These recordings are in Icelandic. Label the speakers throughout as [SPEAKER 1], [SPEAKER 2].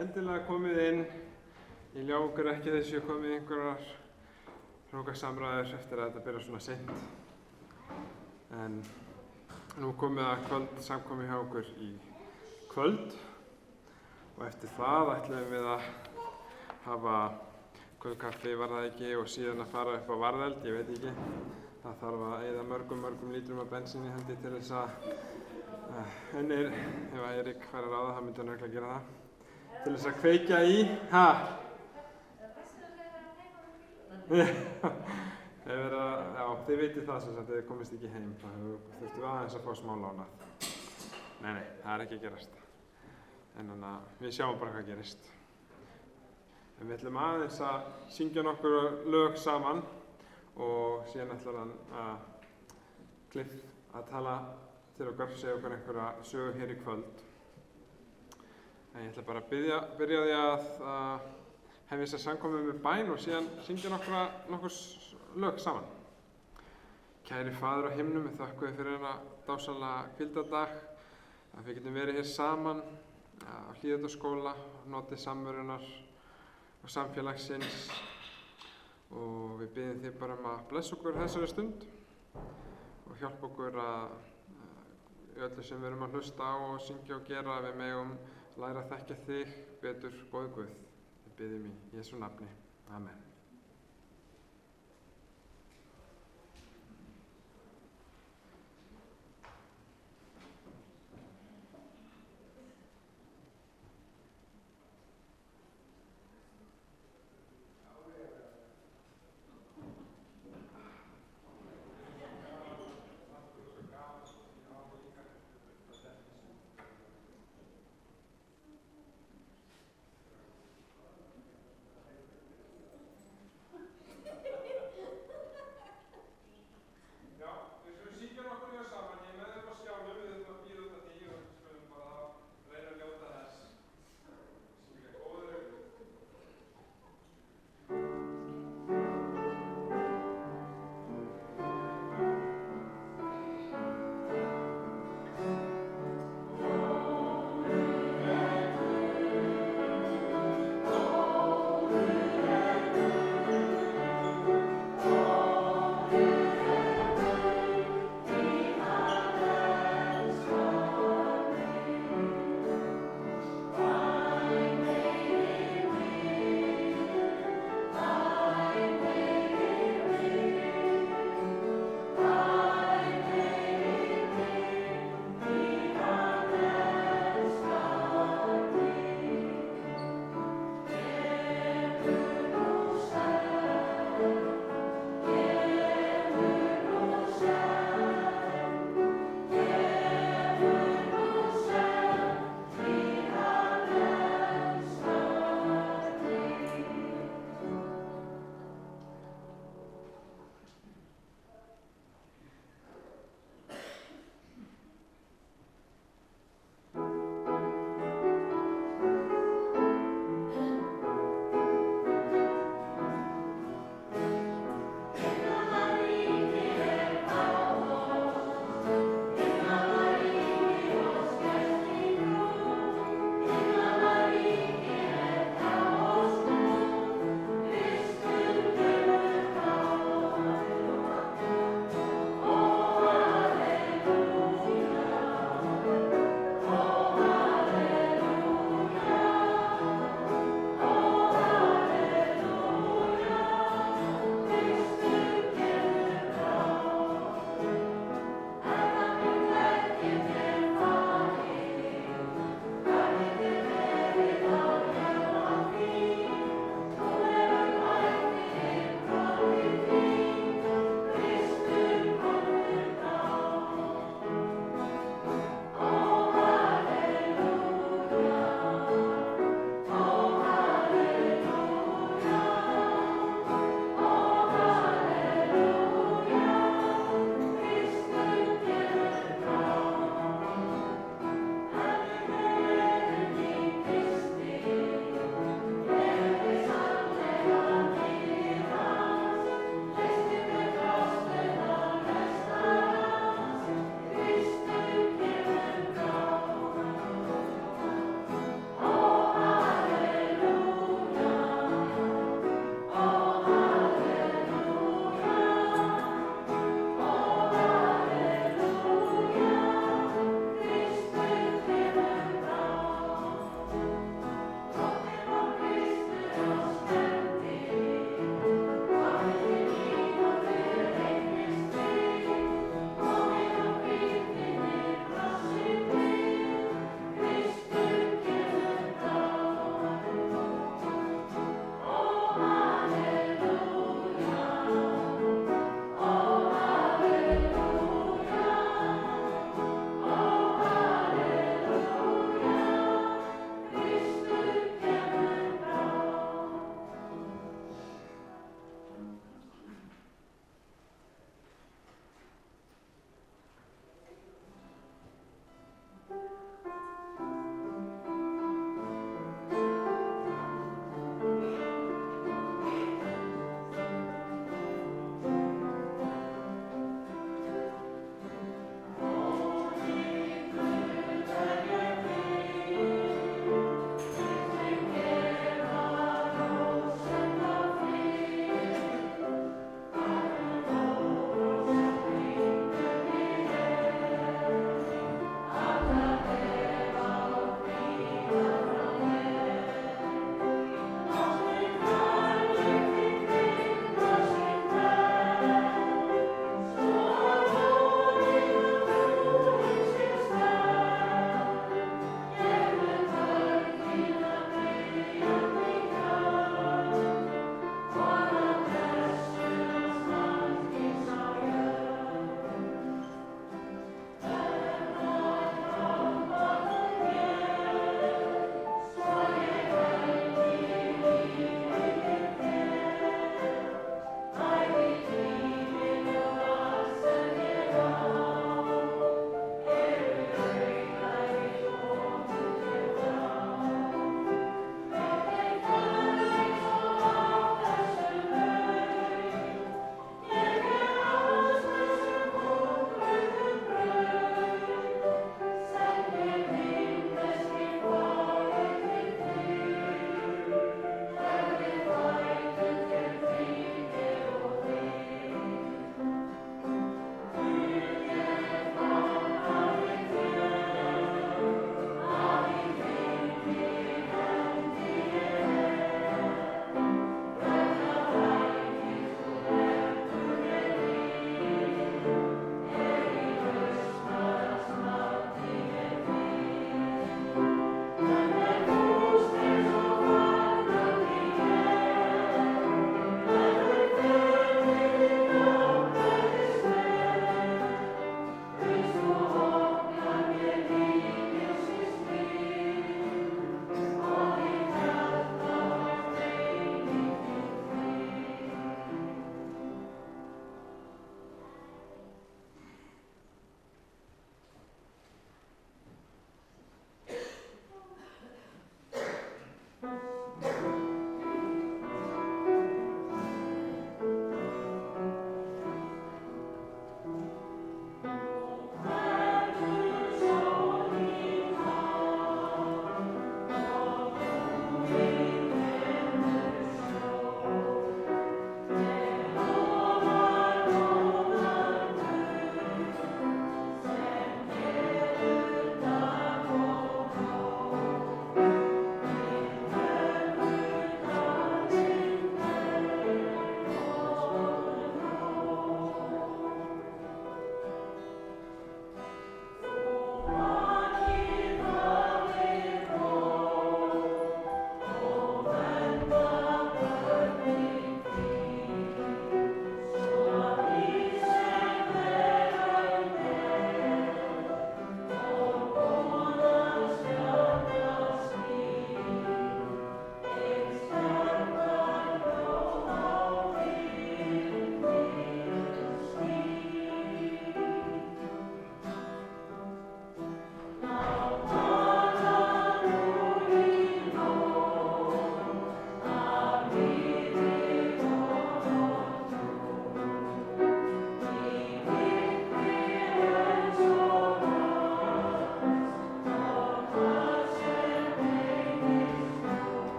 [SPEAKER 1] endilega komið inn. Ég ljá ykkur ekki þessu komið einhverjar hrókasamræður eftir að þetta byrja svona seint. En nú komið að kvöldsamkomu hjá okkur í kvöld og eftir það ætlum við að hafa kvöldkaffi, var það ekki, og síðan að fara upp á varðeld, ég veit ekki. Það þarf að eyða mörgum lítrum af bensíni held ég til þess að ef Eirík fær að ráða, það myndi hann örugglega gera það. Til þess að kveikja í, þið vitið það sem sagt, þið komist ekki heim, þá þurftum við aðeins að fá smá lánað. Nei, það er ekki að gerast. En þannig að við sjáum bara hvað gerist. En við ætlum aðeins að syngja nokkur lög saman og síðan ætlar hann að tala til okkar, segja okkur einhverja sögu hér í kvöld. En ég ætla bara að byrja því að hefja þessa samkomu með bæn og síðan syngja nokkur lög saman. Kæri Faðir á himnum, við þökkum þér fyrir þennan dásamlega hvíldardag, að við getum verið hér saman á Hlíðarskóla, notið samverunar og samfélagsins, og við biðjum þig bara að blessa okkur þessari stund og hjálpa okkur að í öllu sem við erum að hlusta á og syngja og gera, að við megum læra að þekkja þig betur, góði Guð. Við biðjum í Jesú nafni. Amen.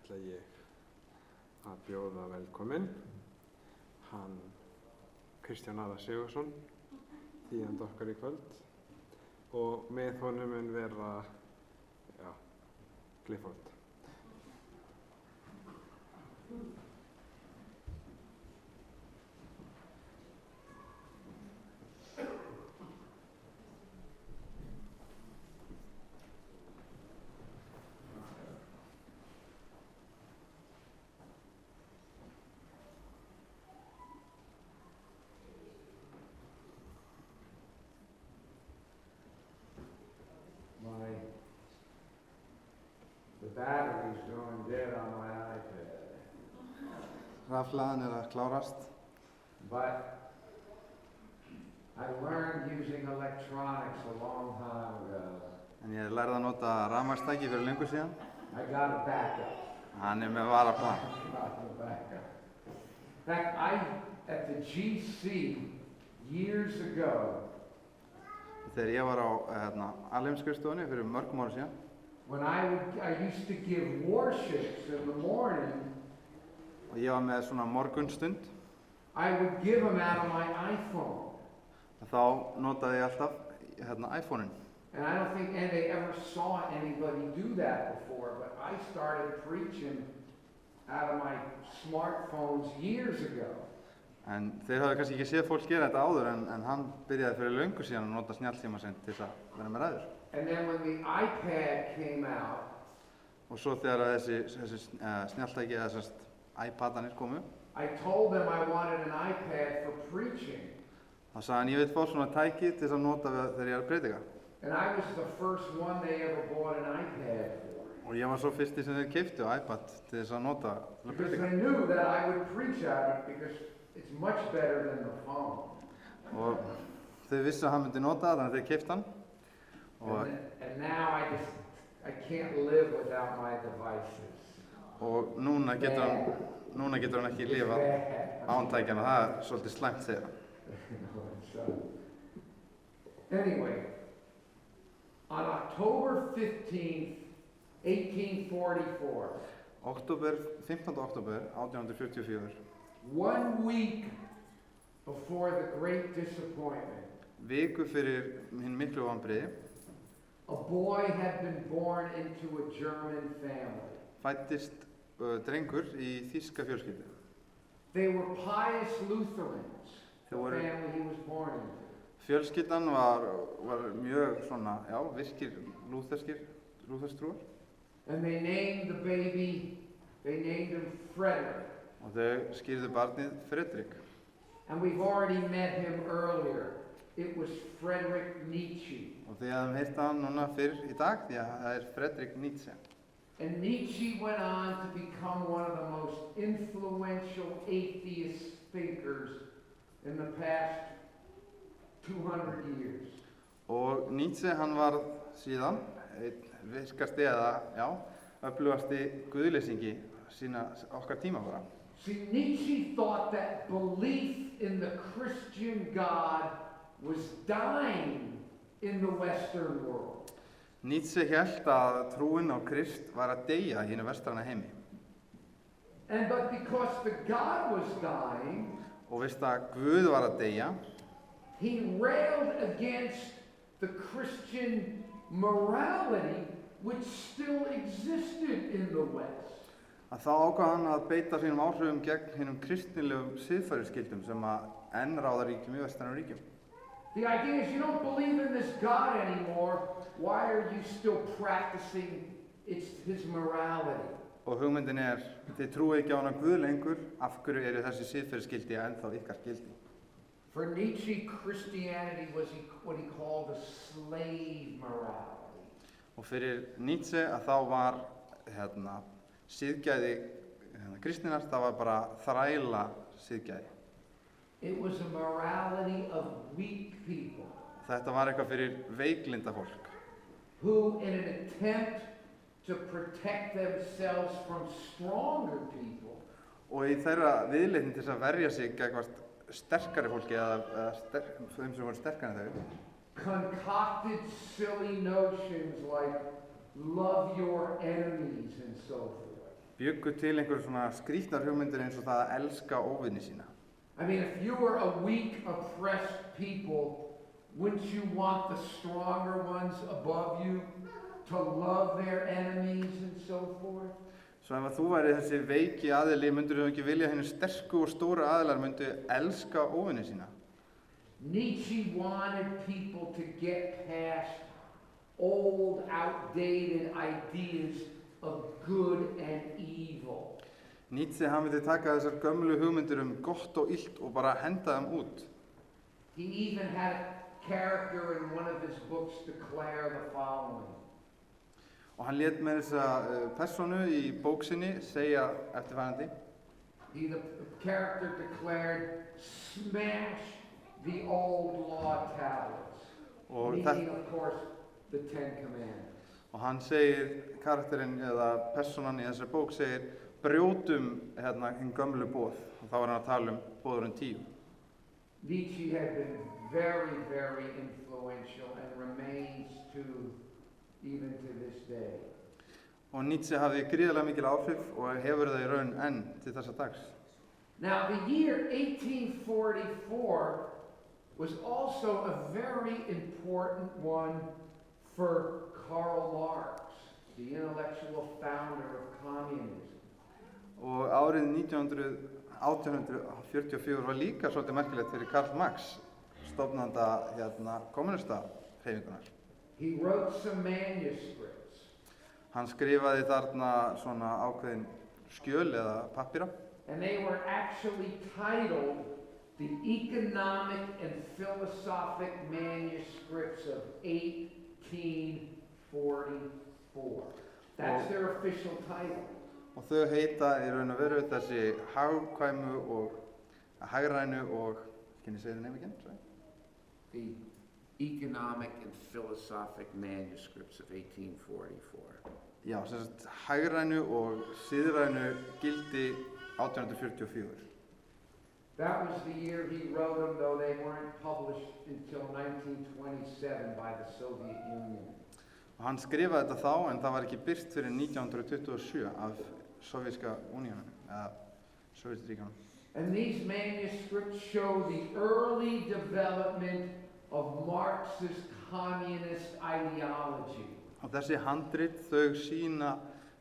[SPEAKER 1] ætla ég að bjóða velkominn hann Kristján Aða Sigurðsson, þýðandi okkar í kvöld, og með honum mun vera Clifford.
[SPEAKER 2] The battery's going dead on my iPad.
[SPEAKER 3] Rafhlaðan að klárast.
[SPEAKER 2] But I learned using electronics a long time ago.
[SPEAKER 3] En ég lærði að nota rafmagnstæki fyrir löngu síðan.
[SPEAKER 2] I got a backup.
[SPEAKER 3] Hann með varaplan.
[SPEAKER 2] I got a backup. In fact, at the GC years ago.
[SPEAKER 3] Þegar ég var á alheimsskrifstofunni fyrir mörgum árum síðan.
[SPEAKER 2] When I used to give worships in the morning.
[SPEAKER 3] Og ég var með svona morgunstund.
[SPEAKER 2] I would give them out of my iPhone.
[SPEAKER 3] Þá notaði ég alltaf iPhone-in.
[SPEAKER 2] And I don't think they ever saw anybody do that before, but I started preaching out of my smartphones years ago.
[SPEAKER 3] En þeir hafði kannski ekki séð fólk gera þetta áður, en hann byrjaði fyrir löngu síðan að nota snjallsíma sinn til að vera með ræður.
[SPEAKER 2] And then when the iPad came out,
[SPEAKER 3] og svo þegar þessi snjalltæki eða iPadanir komu,
[SPEAKER 2] I told them I wanted an iPad for preaching.
[SPEAKER 3] Þá sagði hann, ég vil fá svona tæki til að nota þegar ég er að predika.
[SPEAKER 2] And I was the first one they ever bought an iPad for.
[SPEAKER 3] Og ég var svo fyrsti sem þeir keyptu iPad til þess að nota til að
[SPEAKER 2] Because
[SPEAKER 3] predika.
[SPEAKER 2] they knew that I would preach out of it because it's much better than the phone.
[SPEAKER 3] Og þau vissu að hann myndi nota það, þannig að þeir keyptu hann.
[SPEAKER 2] And now I can't live without my devices.
[SPEAKER 3] Og núna getur hann ekki lifað án tækjanna, það er svolítið slæmt segja.
[SPEAKER 2] Anyway, on October 15th, 1844.
[SPEAKER 3] 15. október 1844.
[SPEAKER 2] 1 week before the great disappointment.
[SPEAKER 3] Viku fyrir hinn miklu vonbrigði.
[SPEAKER 2] A boy had been born into a German family.
[SPEAKER 3] Fæddist drengur í þýska fjölskyldu.
[SPEAKER 2] They were pious Lutherans, the family he was born into.
[SPEAKER 3] Fjölskyldan var mjög svona, virkir lútherstrúar.
[SPEAKER 2] And they named the baby, they named him Frederick.
[SPEAKER 3] Og þau skýrðu barnið Fredrik.
[SPEAKER 2] And we've already met him earlier. It was Friedrich Nietzsche.
[SPEAKER 3] Og þið hafum heyrt hann núna fyrr í dag, því að það er Friedrich Nietzsche.
[SPEAKER 2] And Nietzsche went on to become one of the most influential atheist thinkers in the past 200 years.
[SPEAKER 3] Og Nietzsche hann var síðan virkasti öflugasti guðleysingi sína okkar tíma bara.
[SPEAKER 2] See, Nietzsche thought that belief in the Christian God was dying in the Western world.
[SPEAKER 3] Nietzsche hélt að trúin á Krist var að deyja í hinu vestræna heimi.
[SPEAKER 2] But because the God was dying,
[SPEAKER 3] og veist að Guð var að deyja,
[SPEAKER 2] he railed against the Christian morality which still existed in the West.
[SPEAKER 3] Að þá ákvað hann að beita sínum áhrifum gegn hinum kristnilegum siðferðisgildum sem að enn ráða ríkjum í vestrænum ríkjum.
[SPEAKER 2] The idea is you don't believe in this God anymore. Why are you still practicing his morality?
[SPEAKER 3] Og hugmyndin þið trúið ekki á hana Guð lengur, af hverju eru þessi siðferðisgildi ennþá ykkar gildi?
[SPEAKER 2] For Nietzsche, Christianity was what he called a slave morality.
[SPEAKER 3] Og fyrir Nietzsche að þá var siðgæði kristninnar, það var bara þræla siðgæði.
[SPEAKER 2] It was a morality of weak people.
[SPEAKER 3] Þetta var eitthvað fyrir veiklinda fólk.
[SPEAKER 2] Who, in an attempt to protect themselves from stronger people.
[SPEAKER 3] Og í þeirra viðleitni til að verja sig gegn sterkari fólki eða þeim sem voru sterkari en þau.
[SPEAKER 2] Concocted silly notions like love your enemies and so forth.
[SPEAKER 3] bjuggu til einhver svona skrýtnar hugmyndir eins og það að elska óvini sína.
[SPEAKER 2] I mean, if you were a weak, oppressed people, wouldn't you want the stronger ones above you to love their enemies and so forth?
[SPEAKER 3] Svo ef þú væri þessi veiki aðili, myndur þú ekki vilja henni sterku og stóru aðilar myndu elska óvini sína?
[SPEAKER 2] Nietzsche wanted people to get past old, outdated ideas of good and evil.
[SPEAKER 3] Nietzsche hann vildi taka þessar gömlu hugmyndir gott og illt og bara henda þeim út.
[SPEAKER 2] He even had a character in one of his books declare the following.
[SPEAKER 3] Og hann lét með þessa personu í bók sinni segja eftirfarandi.
[SPEAKER 2] The character declared, smash the old law tablets, meaning of course the Ten Commandments.
[SPEAKER 3] Og hann segir, karakterinn eða personan í þessari bók segir, brjótum hinn gömlu boð. Og þá var hann að tala boðurinn 10.
[SPEAKER 2] Nietzsche had been very, very influential and remains to even to this day.
[SPEAKER 3] Og Nietzsche hafði gríðarlega mikil áhrif og hefur það í raun enn til þessa dags.
[SPEAKER 2] Now the year 1844 was also a very important one for Karl Marx, the intellectual founder of communism.
[SPEAKER 3] Og árið 1844 var líka svolítið merkilegt fyrir Karl Marx, stofnanda kommunista-hreyfingunar.
[SPEAKER 2] He wrote some manuscripts.
[SPEAKER 3] Hann skrifaði þarna svona ákveðin skjöl eða pappíra.
[SPEAKER 2] And they were actually titled the Economic and Philosophic Manuscripts of 1844. That's their official title.
[SPEAKER 3] Og þau heita í raun og veru þessi hagkvæmu og hagrænu og, can you say the name again? Sorry.
[SPEAKER 2] The Economic and Philosophic Manuscripts of 1844.
[SPEAKER 3] Já, sem sagt hagrænu og siðrænu gildi 1844.
[SPEAKER 2] That was the year he wrote them, though they weren't published until 1927 by the Soviet Union.
[SPEAKER 3] Og hann skrifaði þetta þá, en það var ekki birt fyrir 1927 af Sovjíska Unionum, eða Sovétríkjunum.
[SPEAKER 2] And these manuscripts show the early development of Marxist communist ideology.
[SPEAKER 3] Og þessi handrit, þau sýna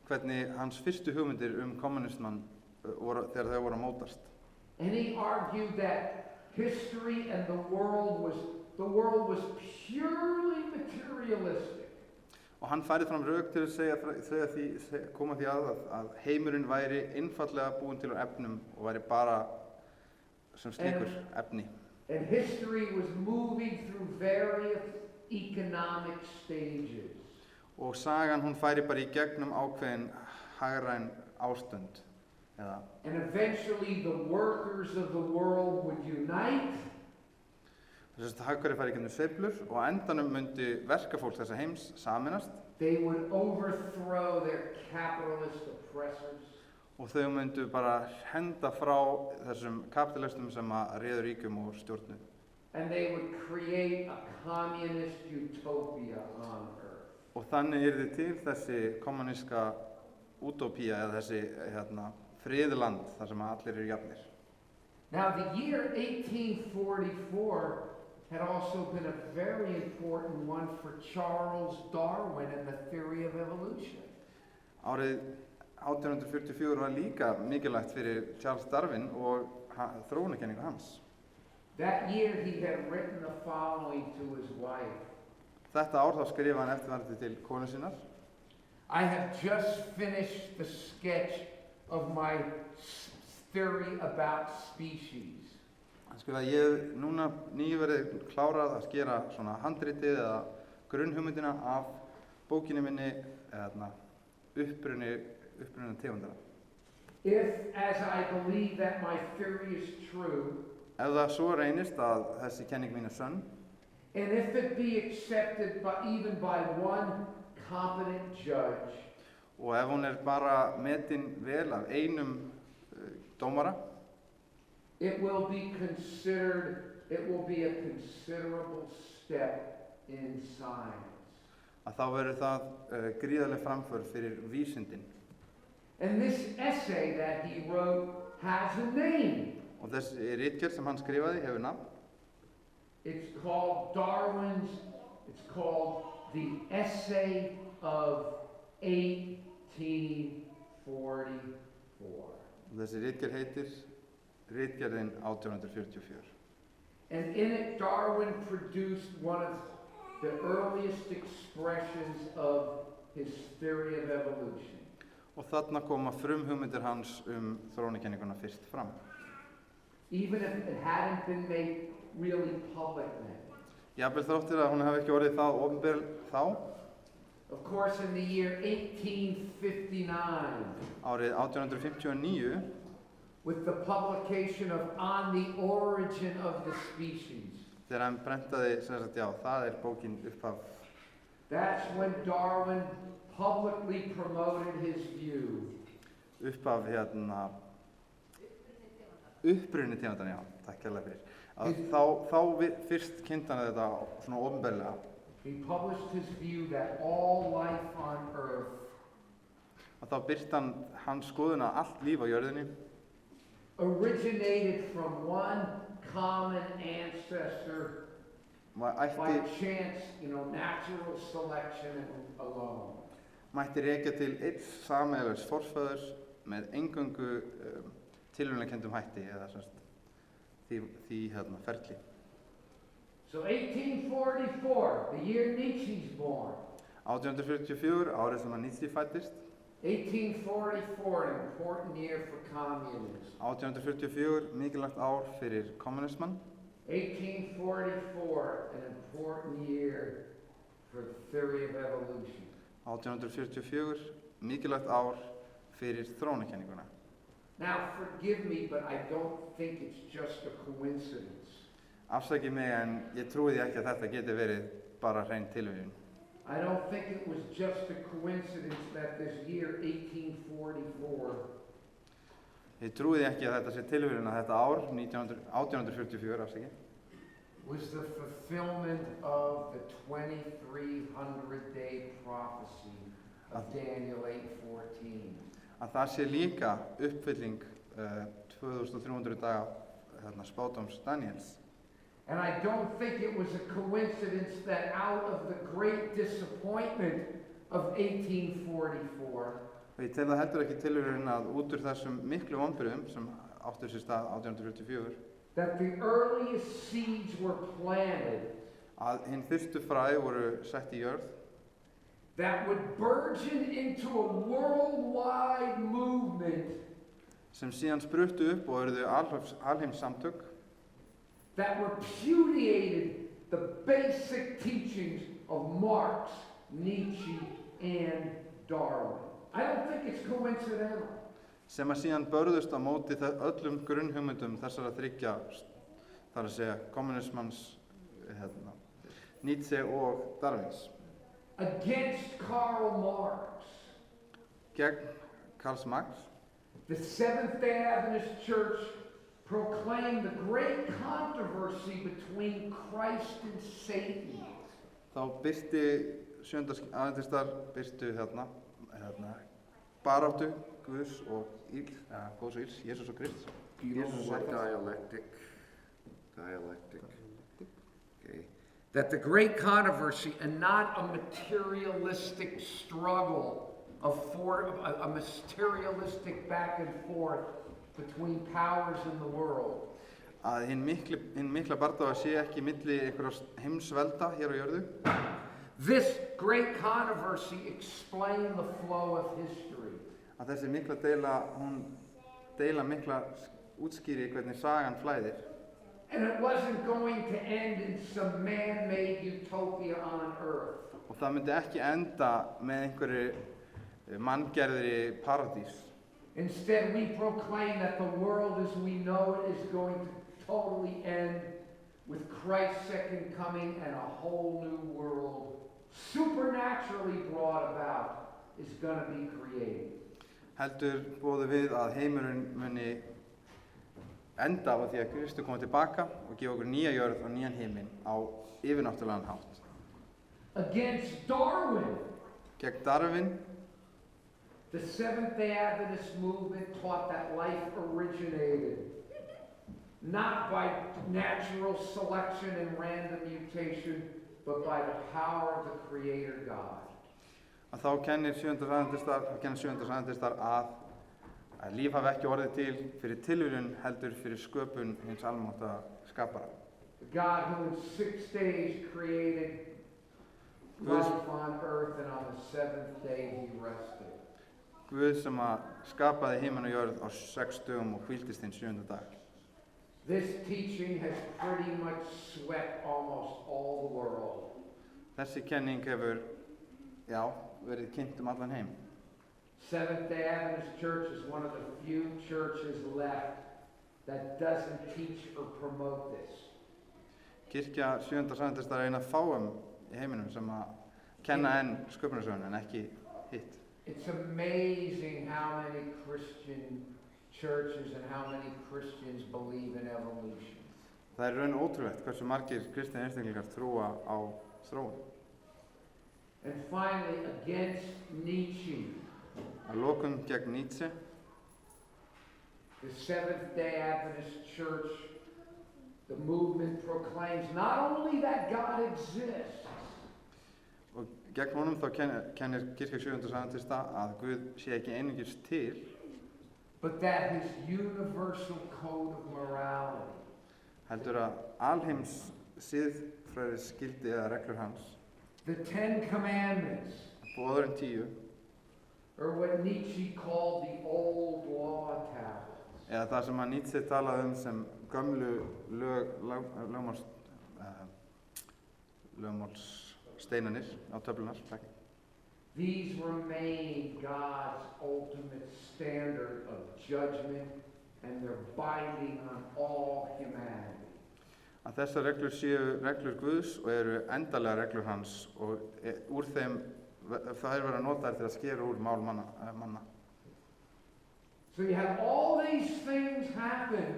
[SPEAKER 3] hvernig hans fyrstu hugmyndir kommunisman þegar þau voru að mótast.
[SPEAKER 2] And he argued that history and the world was purely materialistic.
[SPEAKER 3] Og hann færði fram rök til að koma því að heimurinn væri einfallega búinn til úr efnum og væri bara sem slíkur efni.
[SPEAKER 2] And history was moving through various economic stages.
[SPEAKER 3] Og sagan hún færi bara í gegnum ákveðin hagræn ástund.
[SPEAKER 2] And eventually the workers of the world would unite.
[SPEAKER 3] Þess að hagkværi færi í gegnum sveiflur og endanum myndi verkafólk þessa heims saminast.
[SPEAKER 2] They would overthrow their capitalist oppressors.
[SPEAKER 3] Og þau myndu bara henda frá þessum kapitalistum sem að réðu ríkjum og stjórnu.
[SPEAKER 2] And they would create a communist utopia on earth.
[SPEAKER 3] Og þannig yrði til þessi kommuníska útópía eða þessi friðland þar sem allir eru jafnir.
[SPEAKER 2] Now the year 1844 had also been a very important one for Charles Darwin and the theory of evolution.
[SPEAKER 3] Árið 1844 var líka mikilvægt fyrir Charles Darwin og þróunarkenningu hans.
[SPEAKER 2] That year he had written the following to his wife.
[SPEAKER 3] Þetta ár þá skrifaði hann eftirfarandi til konu sinnar.
[SPEAKER 2] I have just finished the sketch of my theory about species.
[SPEAKER 3] Hann skrifaði, ég hef núna nýverið klárað að skera svona handritið eða grunnhugmyndina af bókinni minni uppruna tegundara.
[SPEAKER 2] If, as I believe that my theory is true,
[SPEAKER 3] Ef það svo reynist að þessi kenning mín sönn,
[SPEAKER 2] and if it be accepted even by one competent judge,
[SPEAKER 3] og ef hún bara metin vel af einum dómara,
[SPEAKER 2] it will be a considerable step in science.
[SPEAKER 3] Að þá verður það gríðarleg framför fyrir vísindin.
[SPEAKER 2] And this essay that he wrote has a name.
[SPEAKER 3] Og þessi ritgerð sem hann skrifaði hefur nafn.
[SPEAKER 2] It's called The Essay of 1844.
[SPEAKER 3] Og þessi ritgerð heitir Ritgerðin 1844.
[SPEAKER 2] And in it, Darwin produced one of the earliest expressions of his theory of evolution.
[SPEAKER 3] Og þarna koma frumhugmyndir hans þróunarkenninguna fyrst fram.
[SPEAKER 2] Even if it hadn't been made really public then.
[SPEAKER 3] Jafnvel þáttir að hún hefði ekki orðið það opinber þá.
[SPEAKER 2] Of course, in the year 1859,
[SPEAKER 3] Árið 1859,
[SPEAKER 2] with the publication of On the Origin of the Species,
[SPEAKER 3] þegar hann prentaði, sem sagt, já, það bókin upphaf.
[SPEAKER 2] that's when Darwin publicly promoted his view.
[SPEAKER 3] Upphaf, uppruni tegundan, já, takk hérlega fyrir. Þá fyrst kynnti hann þetta svona opinberlega.
[SPEAKER 2] He published his view that all life on Earth
[SPEAKER 3] Að þá birti hann hans skoðun að allt líf á jörðinni
[SPEAKER 2] originated from one common ancestor by chance, natural selection alone.
[SPEAKER 3] mætti rekja til einn sameiginlegs forföðurs með eingöngu tilviljunarkenndum hætti eða því ferli.
[SPEAKER 2] So 1844, the year Nietzsche's born.
[SPEAKER 3] 1844, árið sem Nietzsche fæddist.
[SPEAKER 2] 1844, an important year for communism.
[SPEAKER 3] 1844, mikilvægt ár fyrir kommunisman.
[SPEAKER 2] 1844, an important year for the theory of evolution.
[SPEAKER 3] 1844, mikilvægt ár fyrir þróunarkenninguna.
[SPEAKER 2] Now, forgive me, but I don't think it's just a coincidence.
[SPEAKER 3] Afsakið mig, en ég trúi ekki að þetta geti verið bara hrein tilviljun.
[SPEAKER 2] I don't think it was just a coincidence that this year 1844
[SPEAKER 3] Ég trúi ekki að þetta sé tilviljun að þetta ár 1844,
[SPEAKER 2] was the fulfillment of the 2300-day prophecy of Daniel 8:14.
[SPEAKER 3] Að það sé líka uppfylling 2300 daga spádóms Daniels.
[SPEAKER 2] And I don't think it was a coincidence that out of the great disappointment of 1844,
[SPEAKER 3] Og ég tel það heldur ekki tilviljun að út úr þessum miklu vonbrigðum sem áttu sér stað 1844
[SPEAKER 2] that the earliest seeds were planted
[SPEAKER 3] að hinn fyrstu fræ voru sett í jörð
[SPEAKER 2] that would burgeon into a worldwide movement
[SPEAKER 3] sem síðan spruttu upp og urðu alheimssamtök
[SPEAKER 2] that repudiated the basic teachings of Marx, Nietzsche, and Darwin. I don't think it's coincidental.
[SPEAKER 3] sem að síðan börðust á móti öllum grunnhugmyndum þessara þriggja, þar að segja kommunismans, Nietzsche og Darwins.
[SPEAKER 2] Against Karl Marx,
[SPEAKER 3] Gegn Karl Marx,
[SPEAKER 2] the Seventh-day Adventist Church proclaimed the great controversy between Christ and Satan.
[SPEAKER 3] þá birti adventistar baráttu Guðs og Góðs og Íls, Jesús og Krists.
[SPEAKER 4] Do you know what dialectic? Okay.
[SPEAKER 2] That the great controversy, and not a materialistic struggle a materialistic back and forth between powers in the world.
[SPEAKER 3] Að hinn mikla bardaga sé ekki milli einhverja heimsvelda hér á jörðu.
[SPEAKER 2] This great controversy explained the flow of history.
[SPEAKER 3] Að þessi mikla deila mikla útskýri hvernig sagan flæðir.
[SPEAKER 2] And it wasn't going to end in some man-made utopia on earth.
[SPEAKER 3] Og það myndi ekki enda með einhverju manngerðri paradís.
[SPEAKER 2] Instead, we proclaim that the world as we know it is going to totally end with Christ's second coming and a whole new world, supernaturally brought about, is going to be created.
[SPEAKER 3] Heldur boðum við að heimurinn muni enda á því að Kristur koma tilbaka og gefa okkur nýja jörð og nýjan heiminn á yfirnáttúrulegan hátt.
[SPEAKER 2] Against Darwin,
[SPEAKER 3] Gegn Darwin,
[SPEAKER 2] The Seventh-day Adventist movement taught that life originated not by natural selection and random mutation, but by the power of the Creator God.
[SPEAKER 3] Að þá kennir sjöunda adventistar að líf hafi ekki orðið til fyrir tilviljun heldur fyrir sköpun hins almátta skapara.
[SPEAKER 2] The God who in 6 days created life on earth and on the 7th day he rested.
[SPEAKER 3] Guð sem að skapaði himinn og jörð á 6 dögum og hvíldist hinn 7. dag.
[SPEAKER 2] This teaching has pretty much swept almost all the world.
[SPEAKER 3] Þessi kenning hefur, verið kynnt allan heim.
[SPEAKER 2] Seventh-day Adventist Church is one of the few churches left that doesn't teach or promote this.
[SPEAKER 3] Kirkja sjöunda adventistar er ein af fáum í heiminum sem að kenna enn sköpunarsöguna en ekki hitt.
[SPEAKER 2] It's amazing how many Christian churches and how many Christians believe in evolution.
[SPEAKER 3] Það er raun ótrúlegt hversu margir kristnir einstaklingar trúa á þróun.
[SPEAKER 2] And finally, against Nietzsche,
[SPEAKER 3] Að lokum gegn Nietzsche,
[SPEAKER 2] the Seventh-day Adventist Church, the movement proclaims not only that God exists,
[SPEAKER 3] og gegn honum þá kennir kirkja sjöunda adventista að Guð sé ekki einungis til,
[SPEAKER 2] but that his universal code of morality,
[SPEAKER 3] heldur að alheims siðfræðis gildi eða reglur hans,
[SPEAKER 2] the 10 Commandments,
[SPEAKER 3] boðorðin 10,
[SPEAKER 2] or what Nietzsche called the old law tablets,
[SPEAKER 3] eða það sem að Nietzsche talaði sem gömlu lögmálssteinanir á töflunar.
[SPEAKER 2] these remain God's ultimate standard of judgment and they're binding on all humanity.
[SPEAKER 3] Að þessar reglur séu reglur Guðs og eru endalega reglur hans og úr þeim það verið notaðar til að skera úr mál manna.
[SPEAKER 2] So you have all these things happen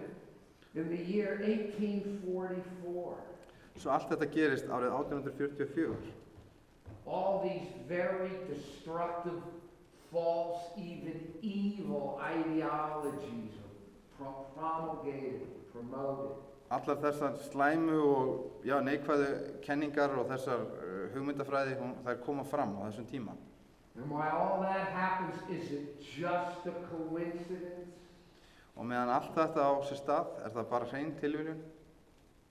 [SPEAKER 2] in the year 1844.
[SPEAKER 3] Svo allt þetta gerist árið 1844.
[SPEAKER 2] All these very destructive, false, even evil ideologies are promulgated, promoted.
[SPEAKER 3] Allar þessar slæmu og neikvæðu kenningar og þessar hugmyndafræði, þær koma fram á þessum tíma.
[SPEAKER 2] And while all that happens, is it just a coincidence
[SPEAKER 3] Og meðan allt þetta á sér stað, er það bara hrein tilviljun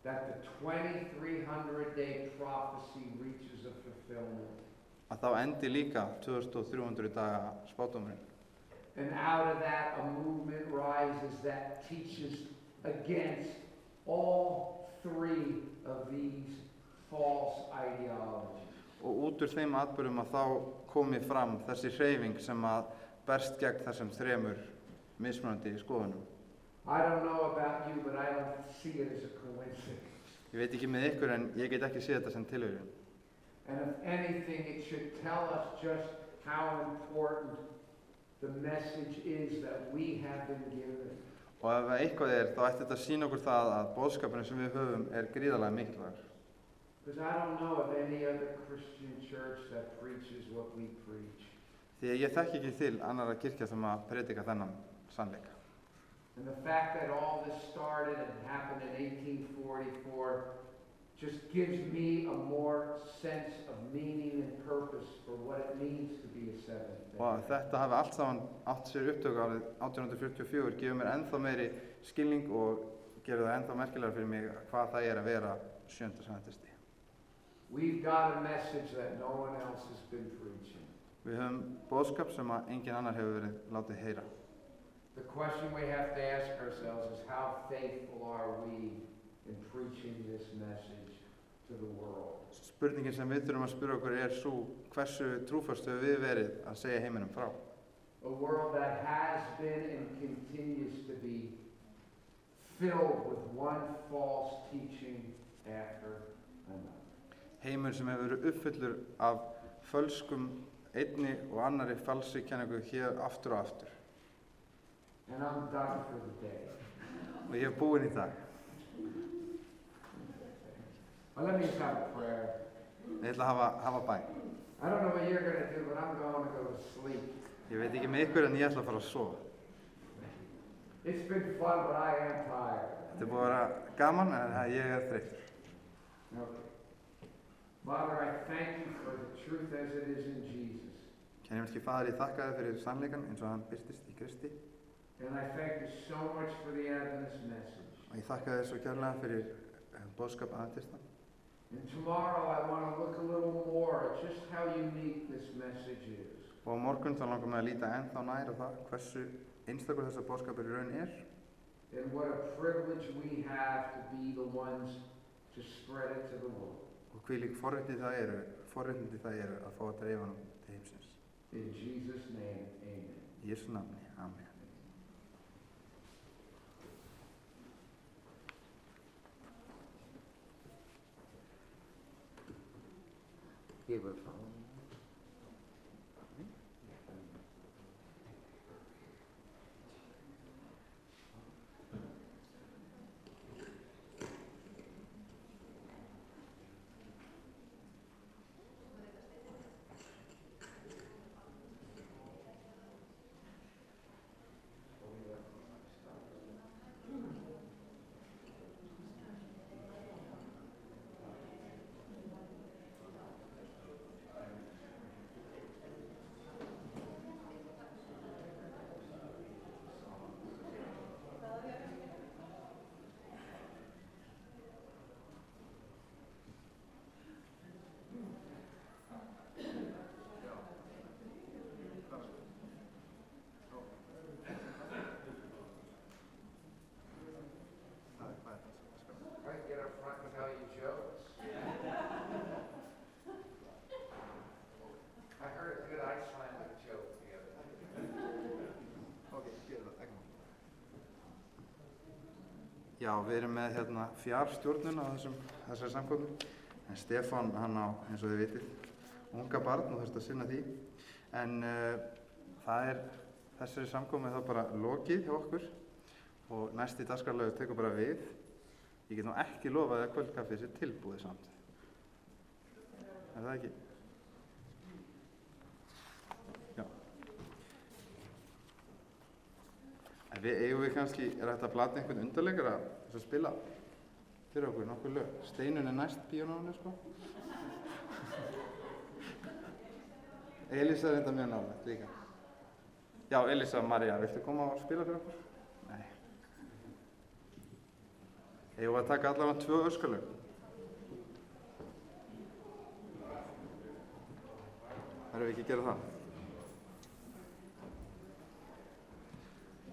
[SPEAKER 2] that the 2300-day prophecy reaches a fulfillment?
[SPEAKER 3] að þá endi líka 2300 daga spádómurinn.
[SPEAKER 2] And out of that, a movement rises that teaches against all 3 of these false ideologies.
[SPEAKER 3] Og út úr þeim atburðum að þá komi fram þessi hreyfing sem að berst gegn þessum 3 mismunandi skoðunum.
[SPEAKER 2] I don't know about you, but I don't see it as a coincidence.
[SPEAKER 3] Ég veit ekki með ykkur en ég get ekki séð þetta sem tilviljun.
[SPEAKER 2] And if anything, it should tell us just how important the message is that we have been given.
[SPEAKER 3] Og ef eitthvað þá ætti þetta að sýna okkur það að boðskapurinn sem við höfum gríðarlega mikilvægur.
[SPEAKER 2] Because I don't know of any other Christian church that preaches what we preach.
[SPEAKER 3] Því að ég þekki ekki til annarra kirkja sem að predika þennan sannleika.
[SPEAKER 2] And the fact that all this started and happened in 1844 just gives me a more sense of meaning and purpose for what it means to be a Seventh-day.
[SPEAKER 3] Og þetta hafi allt saman átt sér upptök árið 1844 gefur mér ennþá meiri skilning og gerir það ennþá merkilegar fyrir mig hvað það er að vera sjöunda adventisti.
[SPEAKER 2] We've got a message that no one else has been preaching.
[SPEAKER 3] Við höfum boðskap sem að engin annar hefur verið látið heyra.
[SPEAKER 2] The question we have to ask ourselves is how faithful are we in preaching this message to the world?
[SPEAKER 3] Spurningin sem við þurfum að spyrja okkur svo hversu trúfast höfum við verið að segja heiminum frá.
[SPEAKER 2] A world that has been and continues to be filled with one false teaching after another.
[SPEAKER 3] Heimur sem hefur verið uppfullur af fölskum einni og annarri falsri kenningu hér aftur og aftur.
[SPEAKER 2] And I'm done for the day.
[SPEAKER 3] Og ég búinn í dag.
[SPEAKER 2] Well, let me just have a prayer.
[SPEAKER 3] Ég ætla að hafa bæn.
[SPEAKER 2] I don't know what you're going to do, but I'm going to go to sleep.
[SPEAKER 3] Ég veit ekki með ykkur en ég ætla að fara að sofa.
[SPEAKER 2] It's been fun, but I am tired.
[SPEAKER 3] Þetta er búið að vera gaman en ég er þreyttur.
[SPEAKER 2] Okay. Father, I thank you for the truth as it is in Jesus.
[SPEAKER 3] Kæri himneski Faðir, ég þakka þér fyrir sannleikann eins og hann birtist í Kristi.
[SPEAKER 2] And I thank you so much for the Adventist message.
[SPEAKER 3] Og ég þakka þér svo kærlega fyrir boðskap aðventista.
[SPEAKER 2] And tomorrow I want to look a little more at just how unique this message is.
[SPEAKER 3] Og á morgun þá langar mig að líta ennþá nær á það hversu einstakur þessa boðskapur í raun er.
[SPEAKER 2] And what a privilege we have to be the ones to spread it to the world.
[SPEAKER 3] Og hvílík forréttindi það eru að fá að dreifa hann til heimsins.
[SPEAKER 2] In Jesus' name, amen.
[SPEAKER 3] Í Jesú nafni, amen.
[SPEAKER 4] Ég vil fá.
[SPEAKER 3] Já, við erum með fjárstjórnun á þessari samkomu. En Stefán, hann á, eins og þið vitið, unga barn og þurfti að sinna því. En það er þessari samkomu þá bara lokið hjá okkur og næsti dagskrárliður tekur bara við. Ég get nú ekki lofað að kvöldkaffið sé tilbúið samt. Er það ekki? Já. En eigum við kannski, er hægt að plata einhvern undarleikara þess að spila fyrir okkur nokkuð lög. Steinun er næst píanónu, sko. Elísa er enda mjög nálægt líka. Já, Elísa María, viltu koma og spila fyrir okkur? Nei. Eigum við að taka allavega 2 öskalög? Þarfum við ekki að gera það?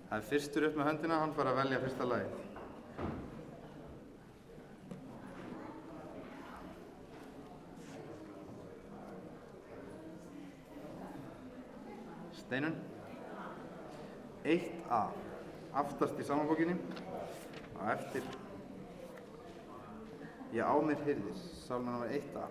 [SPEAKER 3] Það er fyrstur upp með höndina, hann fara að velja fyrsta lagið. Steinun. 1A. Aftast í samanbókinni. Og eftir Ég á mér hirðir, sálmur nr. 1A.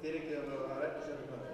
[SPEAKER 3] fyrirgeðu mér að það ekki sem það.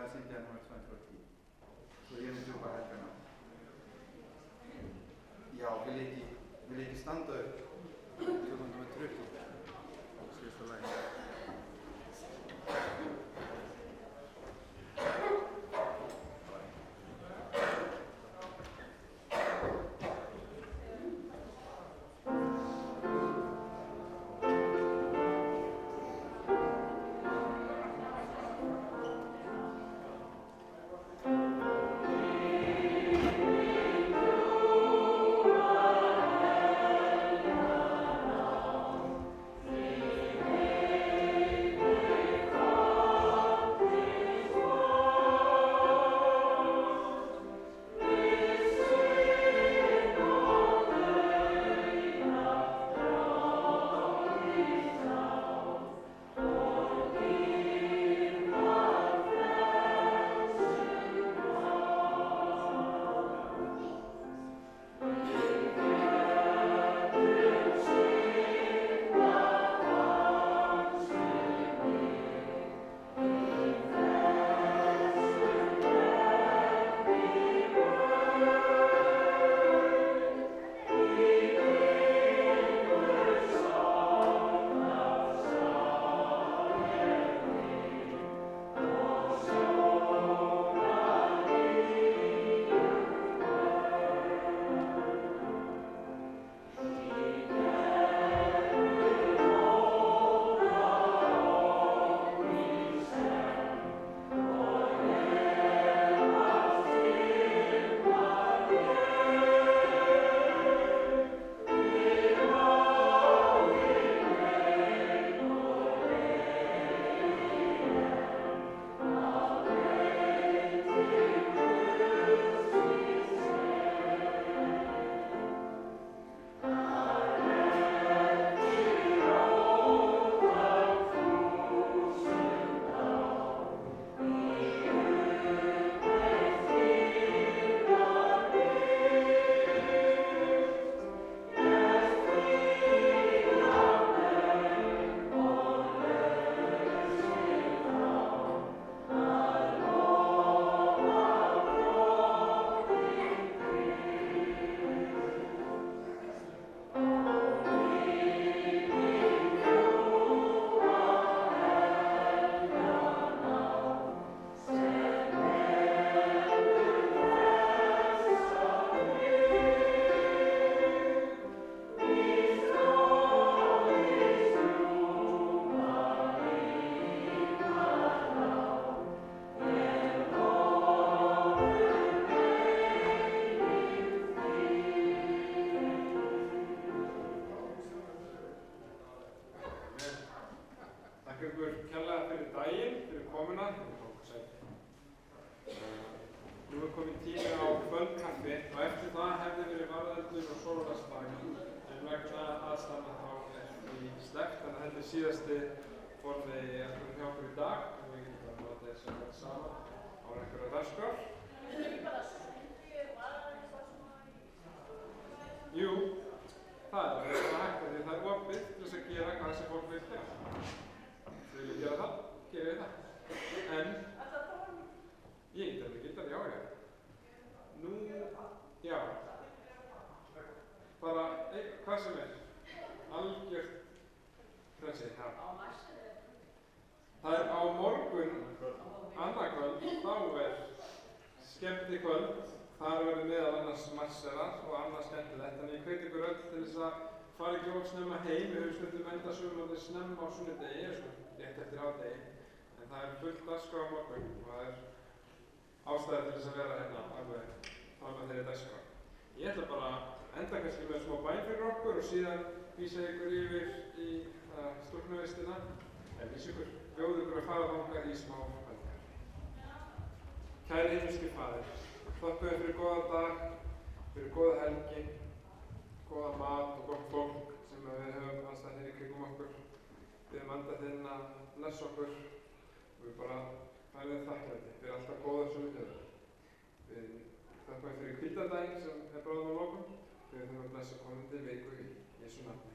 [SPEAKER 3] að syngja nummer 210. Svo ég djúpa helgana. Já, vil ég ekki standa upp? Djúpa nummer 30. Síðasta lagi.
[SPEAKER 1] Síðasti forði eftir hjá okkur í dag, en við getum bara notað þess að vera saman á einhverja dagskrár. Jú, það er hægt því það er opið til þess að gera hvað þessi fólk vil gera. Þau vilja gera það, gerum við það. En ég get alveg geta, já. Nú, já. Bara hvað sem er. Algjört frelsi, já. Það er á morgun, annað kvöld, þá er skemmtikvöld. Þar verður meðal annars marserar og annað skemmtilegt. Þannig ég hveti ykkur öll til þess að fara ekki of snemma heim. Við höfum stundum enda sumardegi snemma á sunnudegi, rétt eftir hádegi. En það er fullt dagskrá á morgun og það er ástæða til þess að vera hérna alveg fram að þeirri dagskrá. Ég ætla bara að enda kannski með smá bæn fyrir okkur og síðan vísa ykkur yfir í stúlknuvistina. En vísa ykkur, bjóða ykkur að fara þangað í smá bænkar. Kæri himneski Faðir, þakka þér fyrir góðan dag, fyrir góða helgi, góðan mat og gott fólk sem við höfum alltaf hér í kringum okkur. Við höfum andað þinn að blessa okkur og við bara færum þér þakklæti fyrir alltaf góða sem við höfum. Við þakka þér fyrir hvíldardaginn sem er bráðum á lokum. Við höfum að blessa komandi viku í Jesú nafni.